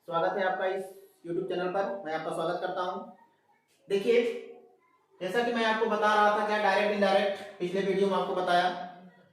स्वागत है आपका इस YouTube चैनल पर। मैं आपका स्वागत करता हूं। देखिए, जैसा कि मैं आपको बता रहा था क्या डायरेक्ट इनडायरेक्ट, पिछले वीडियो में आपको बताया।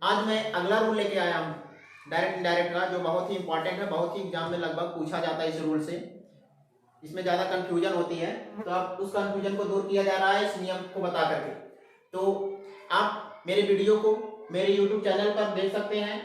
आज मैं अगला रूल लेके आया हूं डायरेक्ट इनडायरेक्ट का, जो बहुत ही इंपॉर्टेंट है, बहुत ही एग्जाम में लगभग पूछा जाता है इस रूल से। इसमें ज़्यादा कंफ्यूजन होती है, तो आप उस कंफ्यूजन को दूर किया जा रहा है इस नियम को बता करके। तो आप मेरे वीडियो को मेरे YouTube चैनल पर देख सकते हैं।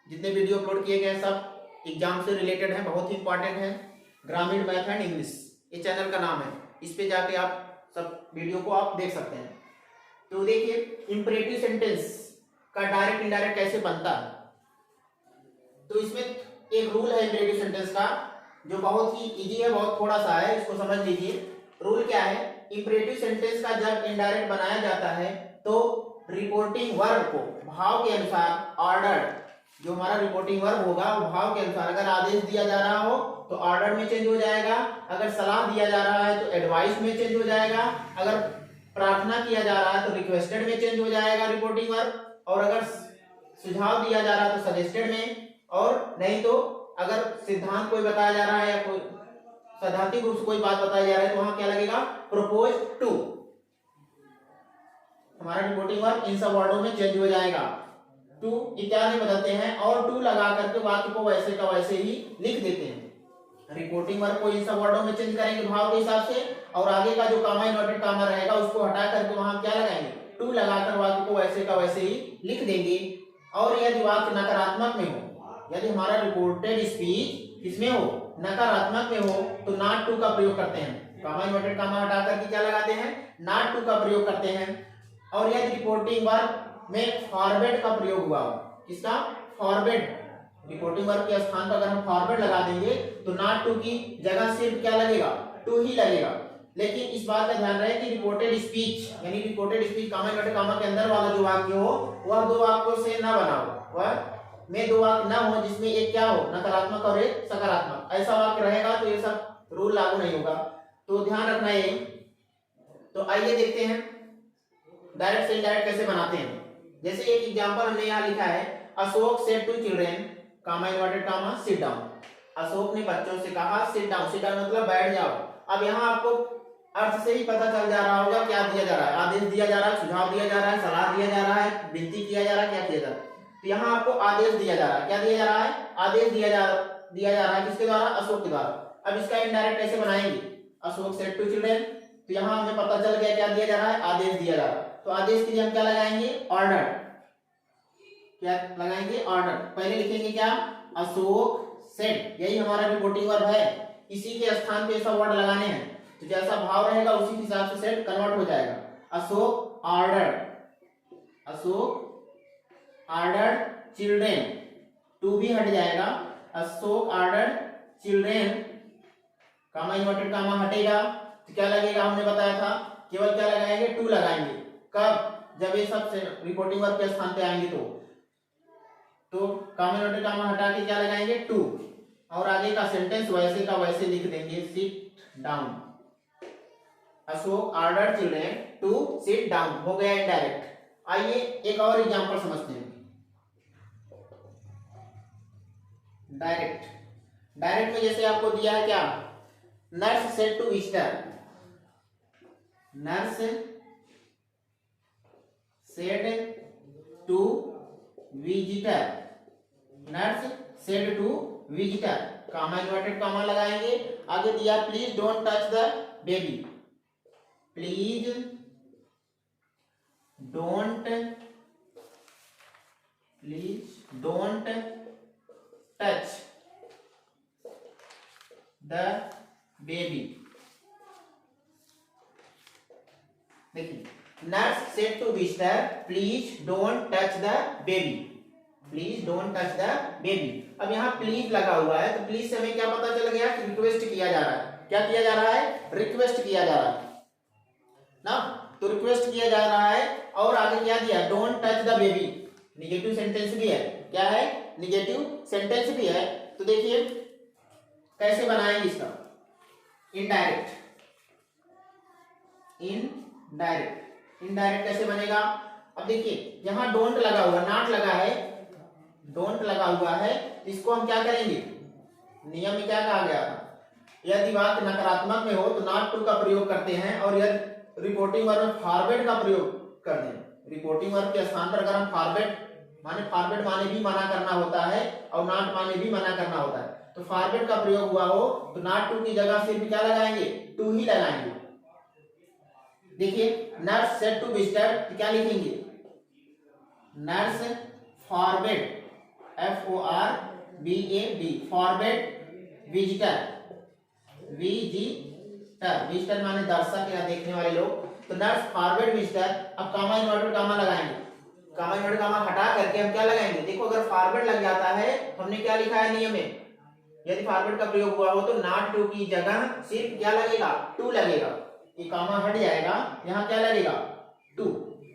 जितने वीडियो अपलोड किए गए सब एग्जाम से रिलेटेड है, बहुत ही इंपॉर्टेंट है। ग्रामीण मैथ एंड इंग्लिश ये चैनल का नाम है। इस पे जाके आप सब वीडियो को आप देख सकते हैं। तो देखिए, इंपरेटिव सेंटेंस का डायरेक्ट इनडायरेक्ट कैसे बनता है। तो इसमें एक रूल है इंपरेटिव सेंटेंस का, जो बहुत ही इजी है, बहुत थोड़ा सा है, इसको समझ लीजिए। रूल क्या है, इंपरेटिव सेंटेंस का जब इनडायरेक्ट बनाया जाता है तो रिपोर्टिंग वर्ब को भाव के अनुसार ऑर्डर, जो हमारा रिपोर्टिंग वर्ब होगा वो भाव के अनुसार, अगर आदेश दिया जा रहा हो तो ऑर्डर में चेंज हो जाएगा, अगर सलाह दिया जा रहा है तो एडवाइस में चेंज हो जाएगा, अगर प्रार्थना किया जा रहा है तो रिक्वेस्टेड में चेंज हो जाएगा रिपोर्टिंग वर्ब, और अगर सुझाव दिया जा रहा है तो सजेस्टेड में, और नहीं तो अगर सिद्धांत कोई बताया जा रहा है या कोई सैद्धांतिक रूप से कोई बात बताई जा रही है तो वहां क्या लगेगा, प्रपोज टू। हमारा रिपोर्टिंग वर्ब इन सब वर्डों में चेंज हो जाएगा। टू इत्यादि बदलते हैं और टू लगा करके वाक्य को वैसे का वैसे ही लिख देते हैं। रिपोर्टिंग वर्ब को इन सब वर्डों में चेंज करेंगे भाव के हिसाब से, और आगे का जो कामा इन्वर्टेड कामा रहेगा उसको हटा करके वहां क्या लगाएंगे, टू लगाकर वाक्य को वैसे का वैसे ही लिख देंगे। और यदि वाक्य नकारात्मक में हो, यदि हमारा रिपोर्टेड स्पीच किसमें हो, नकारात्मक में हो, तो नॉट टू का प्रयोग करते हैं। कामा इन्वर्टेड कामा हटा करके क्या लगाते हैं, नॉट टू का प्रयोग करते हैं। और यदि रिपोर्टिंग वर्ब में फॉरवर्ड का प्रयोग हुआ, किसका, फॉरवर्ड, रिपोर्टिंग वर्ब के स्थान पर अगर हम फॉरवर्ड लगा देंगे तो नॉट टू की जगह सिर्फ क्या लगेगा, टू ही लगेगा। लेकिन इस बात का ध्यान रहे कि रिपोर्टेड स्पीच यानी रिपोर्टेड स्पीच कामा इन्वर्टेड कामा के अंदर वाला जो वाक्य हो वह दो वाक्यों से ना बना हो, वह में दो वाक्य ना हो जिसमें एक क्या हो, नकारात्मक और एक सकारात्मक। ऐसा वाक्य रहेगा तो ये सब रूल लागू नहीं होगा, तो ध्यान रखना है। तो आइए देखते हैं डायरेक्ट से इनडायरेक्ट कैसे बनाते हैं। जैसे एक एग्जांपल हमने यहाँ लिखा है, Ashok said to children comma inverted comma sit down. Ashok ने बच्चों से कहा सिट डाउन, सिट डाउन मतलब बैठ जाओ। अब यहाँ आपको अर्थ से ही पता चल जा रहा होगा क्या दिया जा रहा है, आदेश दिया जा रहा है, सुझाव दिया जा रहा है, सलाह दिया जा रहा है, विनती किया जा रहा है, क्या किया जा रहा है। तो यहाँ आपको आदेश दिया जा रहा है, क्या दिया जा रहा है, आदेश दिया जा रहा है, किसके द्वारा, अशोक के द्वारा। अब इसका इनडायरेक्ट कैसे बनाएंगे, अशोक सेड टू चिल्ड्रेन, तो यहाँ हमें पता चल गया क्या दिया जा रहा है, आदेश दिया जा रहा है। तो आदेश के लिए हम क्या लगाएंगे, ऑर्डर, क्या लगाएंगे, ऑर्डर। पहले लिखेंगे क्या, अशोक सेड, यही हमारा रिपोर्टिंग वर्ब है, इसी के स्थान पे ऐसा वर्ड लगाने हैं, तो जैसा भाव रहेगा उसी के हिसाब से सेड कन्वर्ट हो जाएगा। Ashok order, Ashok order children, to भी हट जाएगा, Ashok order children, comma inverted comma हटेगा, तो क्या लगेगा, हमने बताया था केवल क्या लगाएंगे, टू लगाएंगे। कब, जब ये सब रिपोर्टिंग वर्ब के स्थान पे आएंगे तो कामा इन्वर्टेड कामा हटा के क्या लगाएंगे, टू, और आगे का सेंटेंस वैसे का वैसे लिख देंगे, sit down. Ashok order children to sit down, हो गया इनडायरेक्ट। आइए एक और एग्जांपल समझते हैं। डायरेक्ट, डायरेक्ट में जैसे आपको दिया है क्या, nurse said to visitor, nurse said to visitor, nurse said to visitor, comma inverted comma लगाएंगे। आगे दिया please don't touch the baby, please don't touch the baby. देखिए, nurse said to visitor please don't touch the baby, please don't touch the baby. अब यहाँ please लगा हुआ है, तो प्लीज से हमें क्या पता चल गया कि रिक्वेस्ट किया जा रहा है, क्या किया जा रहा है, रिक्वेस्ट किया जा रहा है ना, तो रिक्वेस्ट किया जा रहा है। और आगे क्या दिया, don't touch the baby, negative sentence भी है, क्या है, निगेटिव सेंटेंस भी है। तो देखिए कैसे बनाएंगे इसका, इनडायरेक्ट, इनडायरेक्ट कैसे बनेगा। अब देखिए यहाँ डोंट लगा हुआ, नॉट लगा है, डोंट लगा हुआ है, इसको हम क्या करेंगे, नियम में क्या कहा गया था, यदि वाक्य नकारात्मक में हो तो नॉट टू का प्रयोग करते हैं, और यदि रिपोर्टिंग वर्ब में फॉरवर्ड का प्रयोग कर दें। रिपोर्टिंग वर्ब के स्थान पर अगर हम फॉरवर्ड माने भी मना करना होता है और नॉट माने भी मना करना होता है, तो फॉरवर्ड का प्रयोग हुआ हो तो नॉट टू की जगह सिर्फ क्या लगाएंगे, टू ही लगाएंगे। देखिए नर्स सेड टू विजिटर, तो क्या लिखेंगे, nurse forward, FORWARD, forward visitor, visitor माने दर्शक या देखने वाले लोग, तो नर्स फॉरवर्ड विजिटर। अब कामा इन्वर्टेड कामा लगाएंगे, कामा इन्वर्टेड कामा हटा करके हम क्या लगाएंगे, देखो अगर फॉरवर्ड लग जाता है तो हमने क्या लिखा है नियम में, यदि फॉरवर्ड का प्रयोग हुआ हो तो नॉट टू की जगह सिर्फ क्या लगेगा, टू लगेगा, ये कामा हट जाएगा, यहाँ क्या लगेगा, to.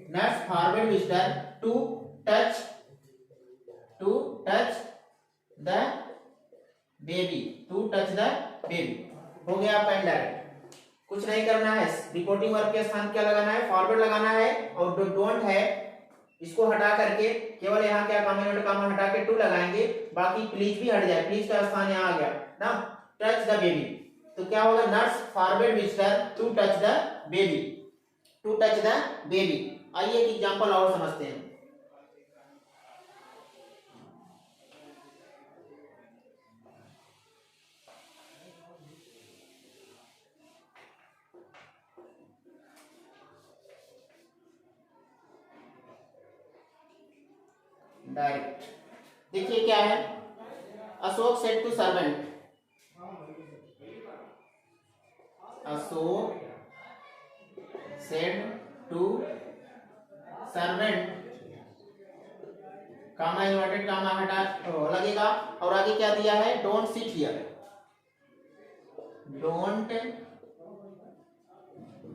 Nurse forward visitor to touch the baby, to touch the baby, हो गया आपका इनडायरेक्ट। कुछ नहीं करना है, रिपोर्टिंग वर्ब के स्थान क्या लगाना है, फॉरवर्ड लगाना है, और डोंट है इसको हटा करके केवल यहाँ क्या कामा हटा के टू लगाएंगे, बाकी प्लीज भी हट जाए, प्लीज का स्थान यहाँ आ गया ना, टच द बेबी, तो क्या होगा, nurse forward visitor to touch the baby, to touch the baby. आइए एक एग्जांपल और समझते हैं। डायरेक्ट देखिए क्या है, Ashok said to servant, Ashok said to servant, comma inverted comma हटा लगेगा, और आगे क्या दिया है, don't sit here, don't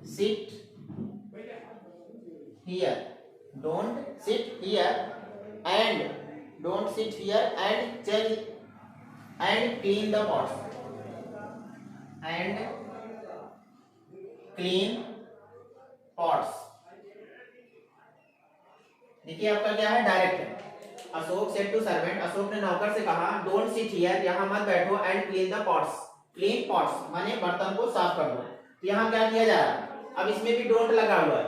sit here, don't sit here and don't sit here and change and clean the pots, and clean pots। देखिए आपका क्या है, डायरेक्ट है। Ashok said to servant, Ashok ने नौकर से कहा डोंट सिट हियर, यहाँ मत बैठो, and clean the pots, clean pots माने बर्तन को साफ कर दो, तो यहाँ क्या किया जा रहा है, अब इसमें भी डोंट लगा हुआ है,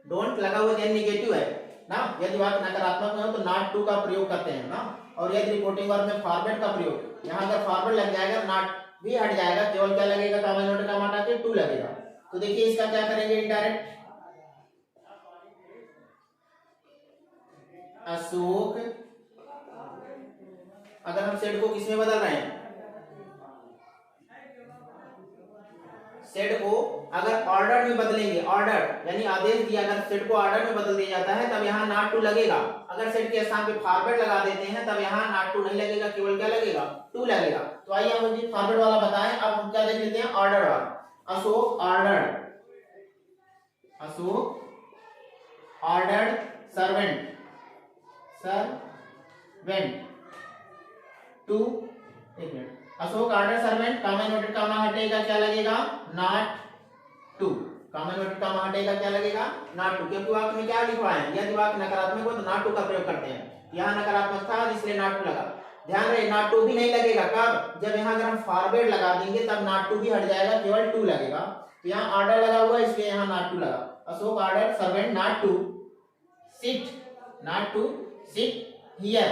डोंट लगा हुआ है नेगेटिव है ना, यदि वाक्य नकारात्मक में हो तो नॉट टू का प्रयोग करते हैं ना, और यदि रिपोर्टिंग वर्ब में फॉरवर्ड का प्रयोग, यहाँ अगर फॉरवर्ड लग जाएगा नॉट भी हट जाएगा, केवल क्या लगेगा, कामा इन्वर्टेड कामा हटा के टू लगेगा। तो देखिए इसका क्या करेंगे, इनडायरेक्ट, अशोक, अगर हम सेड को किसमें बदल रहे हैं, सेड को अगर ऑर्डर में बदलेंगे, ऑर्डर यानी आदेश दिया, अगर सेड को ऑर्डर में बदल दिया जाता है तब यहाँ नॉट टू लगेगा, अगर सेड के स्थान पे फॉरवर्ड लगा देते हैं तब यहाँ नॉट टू नहीं लगेगा, केवल क्या लगेगा, टू लगेगा। तो आइए हम फॉरवर्ड वाला बताएं, अब हम क्या देख लेते हैं, ऑर्डर वाला, Ashok order, Ashok order servant, to, एक minute, Ashok order servant, comma inverted comma हटेगा, क्या लगेगा, not to, comma inverted comma हटेगा, क्या लगेगा, नॉट टू, क्योंकि वाक्य में क्या लिखा है, यदि वाक्य नकारात्मक हो तो नॉट टू का प्रयोग करते हैं, यहाँ नकारात्मक था इसलिए नॉट टू लगा, ध्यान रहे नॉट टू भी नहीं लगेगा, कब, जब यहाँ अगर हम फॉरवर्ड लगा देंगे तब नॉट टू भी हट जाएगा, केवल टू लगेगा, तो यहाँ ऑर्डर लगा हुआ है इसलिए यहाँ नॉट टू लगा, Ashok order servant not to sit, not to sit here,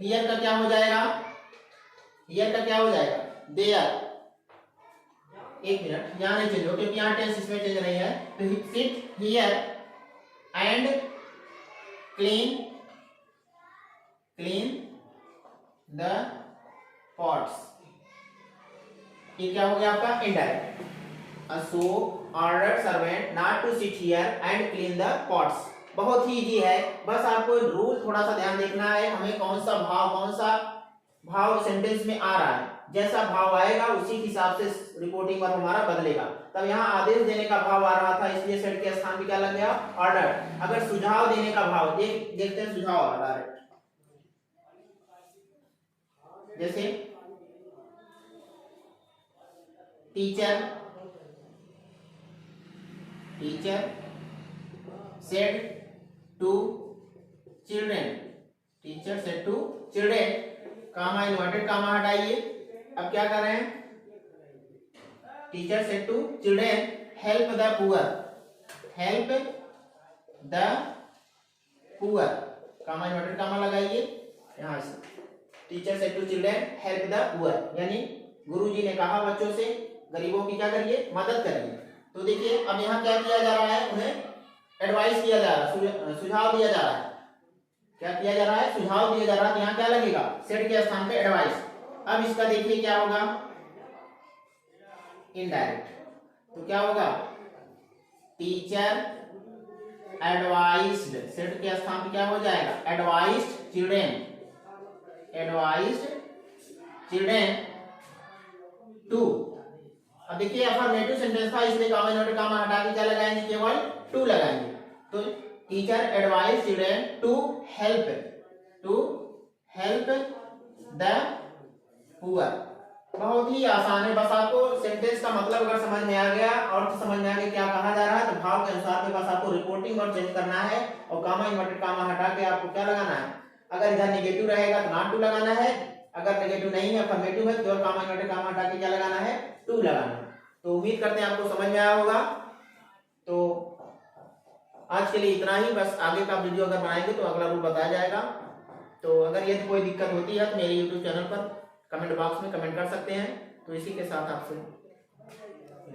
here का क्या हो जाएगा, हियर का क्या हो जाएगा, देयर, एक मिनट यहाँ नहीं चेंज हो क्योंकि यहाँ टेंस इसमें चेंज नहीं है, तो sit here and clean the pots, ये क्या हो गया आपका indirect, Ashok order servant not to sit here and clean the pots, बहुत ही इजी है, बस आपको रूल थोड़ा सा ध्यान देखना है, हमें कौन सा भाव सेंटेंस में आ रहा है, जैसा भाव आएगा उसी के हिसाब से रिपोर्टिंग वर्ब हमारा बदलेगा। तब यहाँ आदेश देने का भाव आ रहा था इसलिए सेड के स्थान पे क्या लग गया, ऑर्डर, अगर सुझाव देने का भाव, देखते हैं सुझाव आ रहा है, जैसे teacher said to children, teacher said to children, comma inverted comma हटाइए, अब क्या कर रहे हैं, teacher said to children help the poor, help the poor, comma inverted comma लगाइए यहाँ से। Teacher said to children help the poor, यानी गुरुजी ने कहा बच्चों से गरीबों की क्या करिए, मदद करिए। तो देखिए अब यहाँ क्या किया जा रहा है, उन्हें एडवाइस किया जा रहा है, सुझाव दिया जा रहा है। क्या किया जा रहा है, सुझाव दिया जा रहा है। तो यहाँ क्या लगेगा, सेड के स्थान पे एडवाइस। अब इसका देखिए क्या होगा, इनडायरेक्ट। तो क्या होगा, टीचर एडवाइस्ड, सेड के स्थान पे क्या हो जाएगा, advised children, advised children to. अब देखिए अफर्मेटिव सेंटेंस था, इसलिए कामा इन्वर्टेड कामा हटा के क्या लगाएंगे, केवल टू लगाएंगे। तो teacher advise children to help the poor. बहुत ही आसान है, बस आपको सेंटेंस का मतलब अगर समझ में आ गया और समझ में आ गया क्या कहा जा रहा है, तो भाव के अनुसार में बस आपको रिपोर्टिंग और चेंज करना है और कामा इन्वर्टेड कामा हटा के आपको क्या लगाना है, अगर इधर नेगेटिव रहेगा तो नॉट टू लगाना है, अगर नेगेटिव नहीं है अफर्मेटिव है तो कामा इन्वर्टेड कामा हटा के क्या लगाना है, टू लगाना है। तो उम्मीद करते हैं आपको समझ में आया होगा। तो आज के लिए इतना ही, बस आगे का वीडियो अगर बनाएंगे तो अगला रूल बताया जाएगा। तो अगर यदि कोई दिक्कत होती है तो मेरे YouTube चैनल पर कमेंट बॉक्स में कमेंट कर सकते हैं। तो इसी के साथ आपसे